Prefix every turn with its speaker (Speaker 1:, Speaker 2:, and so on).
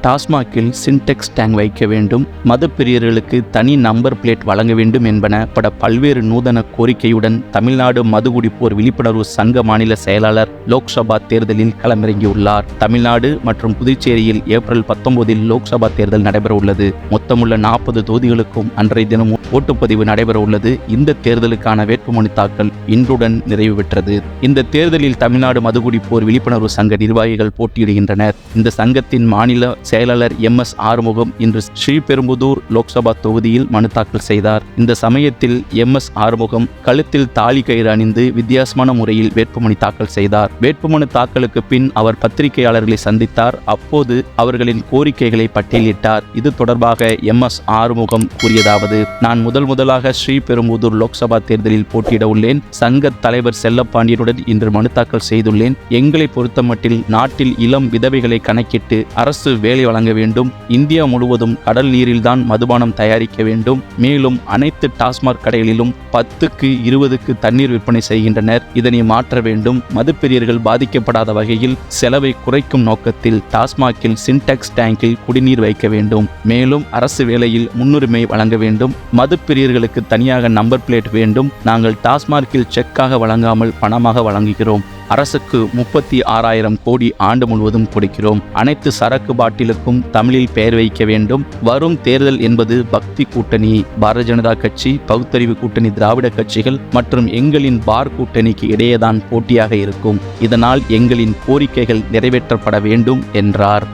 Speaker 1: டாஸ்மாகில் Sintex tank வைக்க வேண்டும், மதுப்பிரியர்களுக்கு தனி நம்பர் பிளேட் வழங்க வேண்டும் என்பன பட பல்வேறு நூதன கோரிக்கையுடன் தமிழ்நாடு மதுகுடிப்போர் விழிப்புணர்வு சங்க மாநில செயலாளர் லோக்சபா தேர்தலில் களமிறங்கியுள்ளார். தமிழ்நாடு மற்றும் புதுச்சேரியில் ஏப்ரல் 19 லோக்சபா தேர்தல் நடைபெற உள்ளது. மொத்தமுள்ள 40 தொகுதிகளுக்கும் அன்றைய தினம் ஓட்டுப்பதிவு நடைபெற உள்ளது. இந்த தேர்தலுக்கான வேட்புமனு தாக்கல் இன்றுடன் நிறைவு பெற்றது. இந்த தேர்தலில் தமிழ்நாடு மதுகுடிப்போர் விழிப்புணர்வு சங்க நிர்வாகிகள் போட்டியிடுகின்றனர். இந்த சங்கத்தின் மாநில செயலாளர் MS ஆறுமுகம் இன்று ஸ்ரீபெரும்புதூர் லோக்சபா தொகுதியில் மனு தாக்கல் செய்தார். இந்த சமயத்தில் MS ஆறுமுகம் கழுத்தில் தாலி கயிறு அணிந்து வித்தியாசமான முறையில் வேட்புமனு தாக்கல் செய்தார். வேட்புமனு தாக்கலுக்கு பின் அவர் பத்திரிகையாளர்களை சந்தித்தார். அப்போது அவர்களின் கோரிக்கைகளை பட்டியலிட்டார். இது தொடர்பாக MS ஆறுமுகம் கூறியதாவது: நான் முதலாக ஸ்ரீபெரும்புதூர் லோக்சபா தேர்தலில் போட்டியிட உள்ளேன். சங்க தலைவர் செல்லப்பாண்டியனுடன் இன்று மனு தாக்கல் செய்துள்ளேன். எங்களை பொறுத்தமட்டில் நாட்டில் இளம் விதவைகளை கணக்கிட்டு அரசு வேலை வழங்க வேண்டும். இந்தியா முழுவதும் கடல் நீரில்தான் மதுபானம் தயாரிக்க வேண்டும். மேலும் அனைத்து டாஸ்மாக் கடைகளிலும் 10க்கு 20க்கு தண்ணீர் விற்பனை செய்கின்றனர். இதனை மாற்ற வேண்டும். மதுப்பிரியர்கள் பாதிக்கப்படாத வகையில் செலவை குறைக்கும் நோக்கத்தில் டாஸ்மாகில் சின்டெக்ஸ் டேங்கில் குடிநீர் வைக்க வேண்டும். மேலும் அரசு வேலையில் முன்னுரிமை வழங்க வேண்டும். மதுப்பிரியர்களுக்கு தனியாக நம்பர் பிளேட் வேண்டும். நாங்கள் டாஸ்மாகில் செக்காக வழங்காமல் பணமாக வழங்குகிறோம். அரசுக்கு 36,000 கோடி ஆண்டு முழுவதும் கொடுக்கிறோம். அனைத்து சரக்கு பாட்டிலுக்கும் தமிழில் பெயர் வைக்க வேண்டும். வரும் தேர்தல் என்பது பக்தி கூட்டணி, பாரதிய ஜனதா கட்சி, பகுத்தறிவு கூட்டணி, திராவிட கட்சிகள் மற்றும் எங்களின் பார் கூட்டணிக்கு இடையேதான் போட்டியாக இருக்கும். இதனால் எங்களின் கோரிக்கைகள் நிறைவேற்றப்பட வேண்டும் என்றார்.